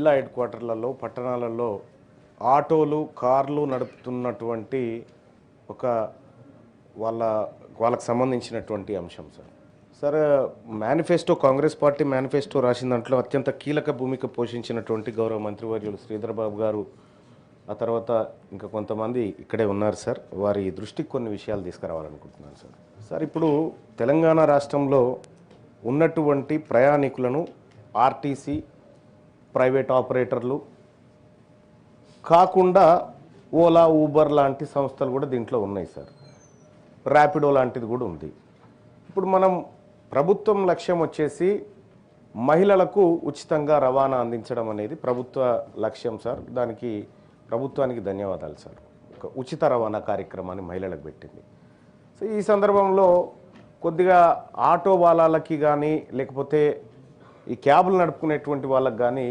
జిల్లా హెడ్ క్వార్టర్లలో పట్టణాలలో ఆటోలు కార్లు నడుపుతున్నటువంటి ఒక వాళ్ళకు సంబంధించినటువంటి అంశం sir manifesto Congress party manifesto రాసిన దాంట్లో అత్యంత కీలక భూమిక పోషించినటువంటి గౌరవ మంత్రివర్యులు శ్రీధర్ బాబు గారు ఆ తర్వాత ఇంకా కొంతమంది ఇక్కడే ఉన్నారు సార్. వారి దృష్టికి కొన్ని విషయాలు తీసుకురావాలనుకుంటున్నాను సార్. ఇప్పుడు తెలంగాణ రాష్ట్రంలో ఉన్నటువంటి ప్రయాణికులను ఆర్టీసీ ప్రైవేట్ ఆపరేటర్లు కాకుండా ఓలా ఊబర్ లాంటి సంస్థలు కూడా దీంట్లో ఉన్నాయి సార్. ర్యాపిడో లాంటిది కూడా ఉంది. ఇప్పుడు మనం ప్రభుత్వం లక్ష్యం వచ్చేసి మహిళలకు ఉచితంగా రవాణా అందించడం అనేది ప్రభుత్వ లక్ష్యం సార్. దానికి ప్రభుత్వానికి ధన్యవాదాలు సార్. ఒక ఉచిత రవాణా కార్యక్రమాన్ని మహిళలకు పెట్టింది. సో ఈ సందర్భంలో కొద్దిగా ఆటో వాళ్ళకి కానీ లేకపోతే ఈ క్యాబులు నడుపుకునేటువంటి వాళ్ళకి కానీ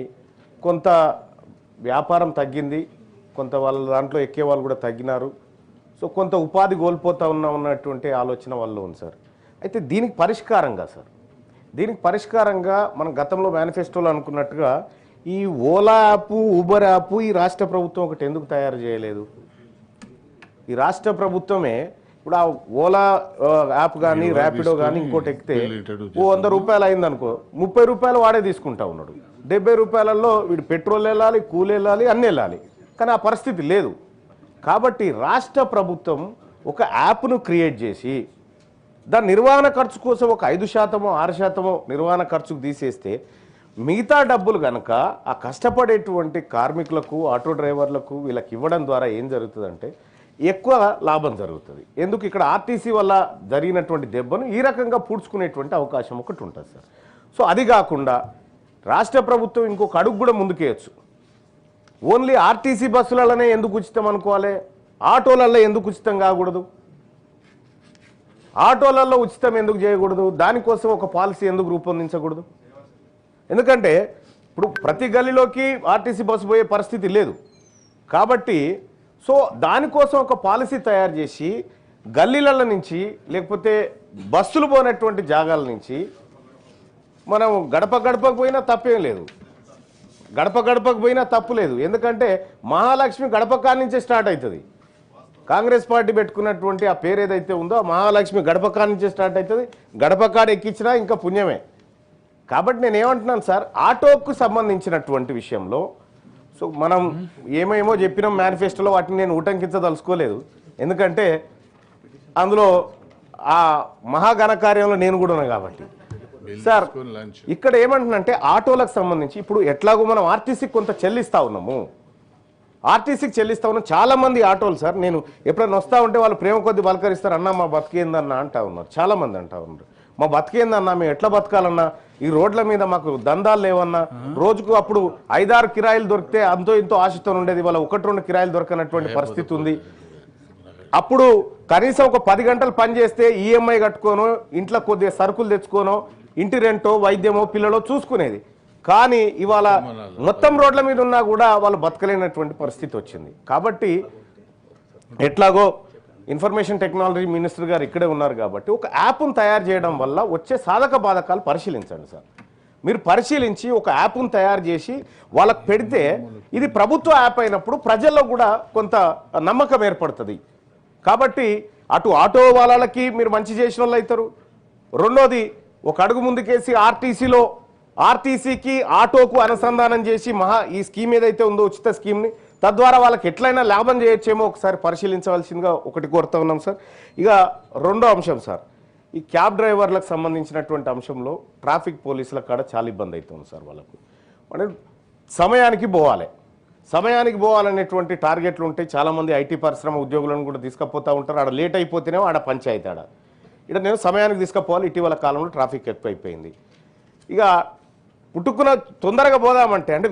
కొంత వ్యాపారం తగ్గింది, కొంత వాళ్ళ దాంట్లో ఎక్కే వాళ్ళు కూడా తగ్గినారు. సో కొంత ఉపాధి కోల్పోతూ ఉన్నటువంటి ఆలోచన వాళ్ళు ఉంది సార్. అయితే దీనికి పరిష్కారంగా మనం గతంలో మేనిఫెస్టోలో అనుకున్నట్టుగా ఈ ఓలా యాప్ ఊబర్ యాప్ ఈ రాష్ట్ర ప్రభుత్వం ఒకటి ఎందుకు తయారు చేయలేదు? ఈ రాష్ట్ర ప్రభుత్వమే ఇప్పుడు ఆ ఓలా యాప్ కానీ ర్యాపిడో కానీ ఇంకోటి ఎక్కితే 100 రూపాయలు అయిందనుకో 30 రూపాయలు వాడే తీసుకుంటా ఉన్నాడు. 70 రూపాయలలో వీడు పెట్రోల్ వెళ్ళాలి, కూలి వెళ్ళాలి, అన్నీ వెళ్ళాలి. కానీ ఆ పరిస్థితి లేదు. కాబట్టి రాష్ట్ర ప్రభుత్వం ఒక యాప్ను క్రియేట్ చేసి దాని నిర్వహణ ఖర్చు కోసం ఒక 5%, 6% నిర్వహణ ఖర్చుకు తీసేస్తే మిగతా డబ్బులు కనుక ఆ కష్టపడేటువంటి కార్మికులకు, ఆటో డ్రైవర్లకు వీళ్ళకి ఇవ్వడం ద్వారా ఏం జరుగుతుందంటే ఎక్కువ లాభం జరుగుతుంది. ఎందుకు ఇక్కడ ఆర్టీసీ వల్ల జరిగినటువంటి దెబ్బను ఈ రకంగా పూడ్చుకునేటువంటి అవకాశం ఒకటి ఉంటుంది సార్. సో అది కాకుండా రాష్ట్ర ప్రభుత్వం ఇంకొక అడుగు కూడా ముందుకేయచ్చు. ఓన్లీ ఆర్టీసీ బస్సులలోనే ఎందుకు ఉచితం అనుకోవాలి? ఆటోలలో ఎందుకు ఉచితం కాకూడదు? ఆటోలలో ఉచితం ఎందుకు చేయకూడదు? దానికోసం ఒక పాలసీ ఎందుకు రూపొందించకూడదు? ఎందుకంటే ఇప్పుడు ప్రతి గల్లీలోకి ఆర్టీసీ బస్సు పోయే పరిస్థితి లేదు. కాబట్టి సో దానికోసం ఒక పాలసీ తయారు చేసి గల్లీల నుంచి లేకపోతే బస్సులు పోయినటువంటి జాగాల నుంచి మనం గడప గడపకు పోయినా తప్పేం లేదు, గడప గడపకు పోయినా తప్పు లేదు. ఎందుకంటే మహాలక్ష్మి గడప కాడ నుంచే స్టార్ట్ అవుతుంది. కాంగ్రెస్ పార్టీ పెట్టుకున్నటువంటి ఆ పేరు ఏదైతే ఉందో ఆ మహాలక్ష్మి గడప కాడ నుంచే స్టార్ట్ అవుతుంది. గడప కాడ ఎక్కించినా ఇంకా పుణ్యమే. కాబట్టి నేను ఏమంటున్నాను సార్, ఆటోకు సంబంధించినటువంటి విషయంలో సో మనం ఏమేమో చెప్పినాం మేనిఫెస్టోలో, వాటిని నేను ఉటంకించదలుచుకోలేదు. ఎందుకంటే అందులో ఆ మహాఘనకార్యంలో నేను కూడా ఉన్నాను కాబట్టి సార్. ఇక్కడ ఏమంటున్నంటే ఆటోలకు సంబంధించి ఇప్పుడు ఎట్లాగో మనం ఆర్టీసీకి కొంత చెల్లిస్తూ ఉన్నాము, చాలా మంది ఆటోలు సార్. నేను ఎప్పుడైనా వస్తూ ఉంటే వాళ్ళు ప్రేమ కొద్ది పలకరిస్తారు, అన్న మా బతికేందన్నా అంటా ఉన్నారు. చాలా మంది అంటా ఉన్నారు, మా బతికేందన్నా, మేము ఎట్లా బతకాలన్నా, ఈ రోడ్ల మీద మాకు దందాలు లేవన్నా, రోజుకు అప్పుడు 5-6 కిరాయిలు దొరికితే అంతో ఇంతో ఆశతో ఉండేది, వాళ్ళ 1-2 కిరాయిలు దొరకనటువంటి పరిస్థితి ఉంది. అప్పుడు కనీసం ఒక 10 గంటలు పని చేస్తే ఈఎంఐ కట్టుకోనో, ఇంట్లో కొద్దిగా సరుకులు తెచ్చుకోనో, ఇంటి రెంటో, వైద్యమో, పిల్లలో చూసుకునేది. కానీ ఇవాళ మొత్తం రోడ్ల మీద ఉన్నా కూడా వాళ్ళు బతకలేనటువంటి పరిస్థితి వచ్చింది. కాబట్టి ఎట్లాగో ఇన్ఫర్మేషన్ టెక్నాలజీ మినిస్టర్ గారు ఇక్కడే ఉన్నారు కాబట్టి ఒక యాప్ను తయారు చేయడం వల్ల వచ్చే సాధక బాధకాలు పరిశీలించండి సార్. మీరు పరిశీలించి ఒక యాప్ను తయారు చేసి వాళ్ళకు పెడితే ఇది ప్రభుత్వ యాప్ అయినప్పుడు ప్రజల్లో కూడా కొంత నమ్మకం ఏర్పడుతుంది. కాబట్టి అటు ఆటో వాళ్ళకి మీరు మంచి చేసిన వాళ్ళు అవుతారు. రెండోది ఒక అడుగు ముందుకేసి ఆర్టీసీకి ఆటోకు అనుసంధానం చేసి ఈ స్కీమ్ ఏదైతే ఉందో ఉచిత స్కీమ్ని, తద్వారా వాళ్ళకి ఎట్లయినా లాభం చేయొచ్చేమో ఒకసారి పరిశీలించవలసిందిగా ఒకటి కోరుతా ఉన్నాం సార్. ఇక రెండో అంశం సార్, ఈ క్యాబ్ డ్రైవర్లకు సంబంధించినటువంటి అంశంలో ట్రాఫిక్ పోలీసుల కాడ చాలా ఇబ్బంది అవుతుంది సార్. వాళ్ళకు అంటే సమయానికి పోవాలనేటువంటి టార్గెట్లు ఉంటాయి. చాలామంది ఐటీ పరిశ్రమ ఉద్యోగులను కూడా తీసుకుపోతూ ఉంటారు. ఆడ లేట్ అయిపోతేనేమో ఆడ పంచాయతీ ఇక్కడ నేను సమయానికి తీసుకుపోవాలి. ఇటీవల కాలంలో ట్రాఫిక్ ఎక్కువైపోయింది. ఇక పుట్టుకున్న తొందరగా పోదామంటే అంటే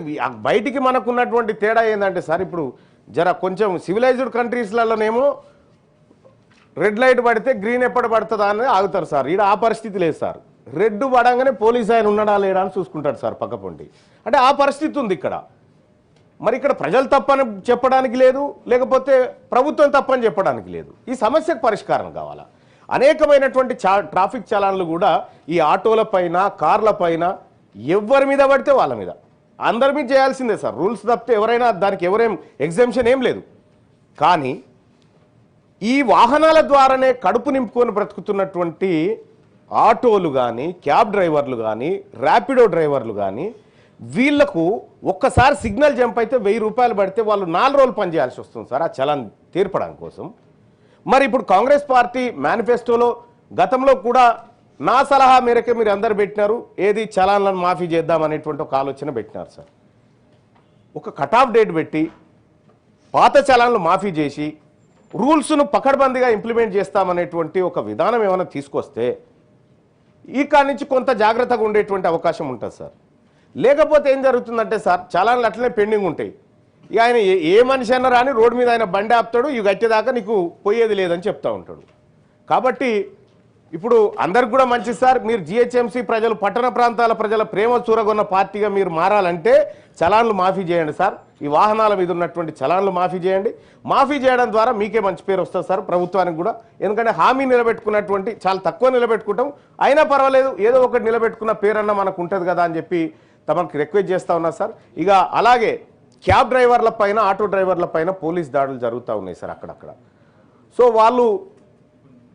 బయటికి మనకున్నటువంటి తేడా ఏంటంటే సార్, ఇప్పుడు కొంచెం సివిలైజ్డ్ కంట్రీస్లలోనేమో రెడ్ లైట్ పడితే గ్రీన్ ఎప్పుడు పడుతుందా అని ఆగుతారు సార్. ఈడ ఆ పరిస్థితి లేదు సార్. రెడ్ పడంగానే పోలీస్ ఆయన ఉన్నాడా లేడా అని చూసుకుంటాడు సార్ పక్కపొంటి. అంటే ఆ పరిస్థితి ఉంది ఇక్కడ. మరి ఇక్కడ ప్రజలు తప్పని చెప్పడానికి లేదు, లేకపోతే ప్రభుత్వం తప్పని చెప్పడానికి లేదు. ఈ సమస్యకు పరిష్కారం కావాలా? అనేకమైనటువంటి ట్రాఫిక్ చలాన్లు కూడా ఈ ఆటోల పైన, కార్ల పైన ఎవరి మీద పడితే వాళ్ళ మీద అందరి మీద చేయాల్సిందే సార్. రూల్స్ తప్పితే ఎవరైనా దానికి ఎవరేం ఎగ్జామ్షన్ ఏం లేదు. కానీ ఈ వాహనాల ద్వారానే కడుపు నింపుకొని బ్రతుకుతున్నటువంటి ఆటోలు కానీ, క్యాబ్ డ్రైవర్లు కానీ, ర్యాపిడో డ్రైవర్లు కానీ, వీళ్లకు ఒక్కసారి సిగ్నల్ జంప్ అయితే 1000 రూపాయలు పడితే వాళ్ళు 4 రోజులు పనిచేయాల్సి వస్తుంది సార్ ఆ చలాన్ తీర్పడం కోసం. మరి ఇప్పుడు కాంగ్రెస్ పార్టీ మేనిఫెస్టోలో గతంలో కూడా నా సలహా మేరకే మీరు అందరు పెట్టినారు, ఏది చలాన్లను మాఫీ చేద్దాం అనేటువంటి ఒక ఆలోచన పెట్టినారు సార్. ఒక కట్ ఆఫ్ డేట్ పెట్టి పాత చలాన్లు మాఫీ చేసి రూల్స్ను పకడ్బందీగా ఇంప్లిమెంట్ చేస్తామనేటువంటి ఒక విధానం ఏమైనా తీసుకొస్తే ఈ కాడి నుంచి కొంత జాగ్రత్తగా ఉండేటువంటి అవకాశం ఉంటుంది సార్. లేకపోతే ఏం జరుగుతుందంటే సార్, చలాన్లు అట్లనే పెండింగ్ ఉంటాయి. ఇక ఆయన ఏ మనిషి అన్నా రాని రోడ్డు మీద ఆయన బండి ఆపుతాడు, ఇవి కట్టేదాకా నీకు పోయేది లేదని చెప్తా ఉంటాడు. కాబట్టి ఇప్పుడు అందరికి కూడా మంచిది సార్, మీరు జిహెచ్ఎంసీ ప్రజలు, పట్టణ ప్రాంతాల ప్రజల ప్రేమ చూరగొన్న పార్టీగా మీరు మారాలంటే చలాన్లు మాఫీ చేయండి సార్. ఈ వాహనాల మీద ఉన్నటువంటి చలాన్లు మాఫీ చేయండి. మాఫీ చేయడం ద్వారా మీకే మంచి పేరు వస్తుంది సార్, ప్రభుత్వానికి కూడా. ఎందుకంటే హామీ నిలబెట్టుకున్నటువంటి చాలా తక్కువ నిలబెట్టుకుంటాం, అయినా పర్వాలేదు ఏదో ఒకటి నిలబెట్టుకున్న పేరన్నా మనకు ఉంటుంది కదా అని చెప్పి తమకు రిక్వెస్ట్ చేస్తూ ఉన్నారు సార్. ఇక అలాగే క్యాబ్ డ్రైవర్ల పైన, ఆటో డ్రైవర్ల పైన పోలీస్ దాడులు జరుగుతూ ఉన్నాయి సార్ అక్కడక్కడ. సో వాళ్ళు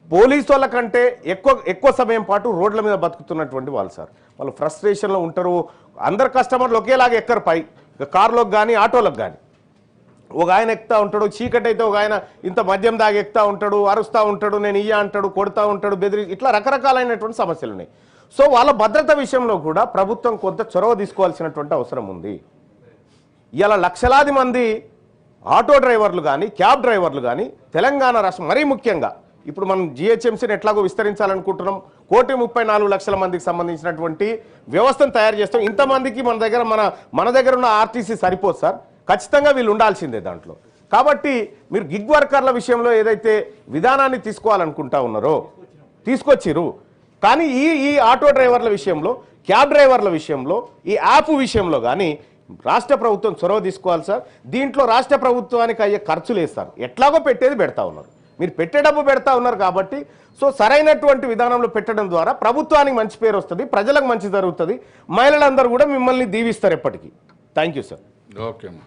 పోలీసు వాళ్ళ కంటే ఎక్కువ సమయం పాటు రోడ్ల మీద బతుకుతున్నటువంటి వాళ్ళు సార్. వాళ్ళు ఫ్రస్ట్రేషన్లో ఉంటారు. అందరు కస్టమర్లు ఒకేలాగా ఎక్కరు పై కార్లోకి కానీ ఆటోలకు కానీ. ఒక ఆయన ఎక్కుతా ఉంటాడు, చీకటి అయితే ఒక ఆయన ఇంత మద్యం దాగి ఎక్కుతా ఉంటాడు, అరుస్తూ ఉంటాడు, నేను ఇయ్య అంటాడు, కొడుతూ ఉంటాడు, బెదిరి, ఇట్లా రకరకాలైనటువంటి సమస్యలు ఉన్నాయి. సో వాళ్ళ భద్రత విషయంలో కూడా ప్రభుత్వం కొంత చొరవ తీసుకోవాల్సినటువంటి అవసరం ఉంది. ఇలా లక్షలాది మంది ఆటో డ్రైవర్లు కానీ, క్యాబ్ డ్రైవర్లు కానీ తెలంగాణ రాష్ట్రం, మరీ ముఖ్యంగా ఇప్పుడు మనం జిహెచ్ఎంసీని ఎట్లాగో విస్తరించాలనుకుంటున్నాం, 1,34,00,000 మందికి సంబంధించినటువంటి వ్యవస్థను తయారు చేస్తాం. ఇంతమందికి మన దగ్గర ఉన్న ఆర్టీసీ సరిపోదు సార్, ఖచ్చితంగా వీళ్ళు ఉండాల్సిందే దాంట్లో. కాబట్టి మీరు గిగ్ వర్కర్ల విషయంలో ఏదైతే విధానాన్ని తీసుకోవాలనుకుంటా ఉన్నారో తీసుకొచ్చిరు, కానీ ఈ ఆటో డ్రైవర్ల విషయంలో, క్యాబ్ డ్రైవర్ల విషయంలో, ఈ యాప్ విషయంలో కానీ రాష్ట్ర ప్రభుత్వం చొరవ తీసుకోవాలి సార్. దీంట్లో రాష్ట్ర ప్రభుత్వానికి అయ్యే ఖర్చులు వేస్తారు, ఎట్లాగో పెట్టేది పెడతా ఉన్నారు, మీరు పెట్టే డబ్బు పెడతా ఉన్నారు. కాబట్టి సో సరైనటువంటి విధానంలో పెట్టడం ద్వారా ప్రభుత్వానికి మంచి పేరు వస్తుంది, ప్రజలకు మంచి జరుగుతుంది, మహిళలందరూ కూడా మిమ్మల్ని దీవిస్తారు ఎప్పటికీ. Thank you sir. ఓకే అమ్మా.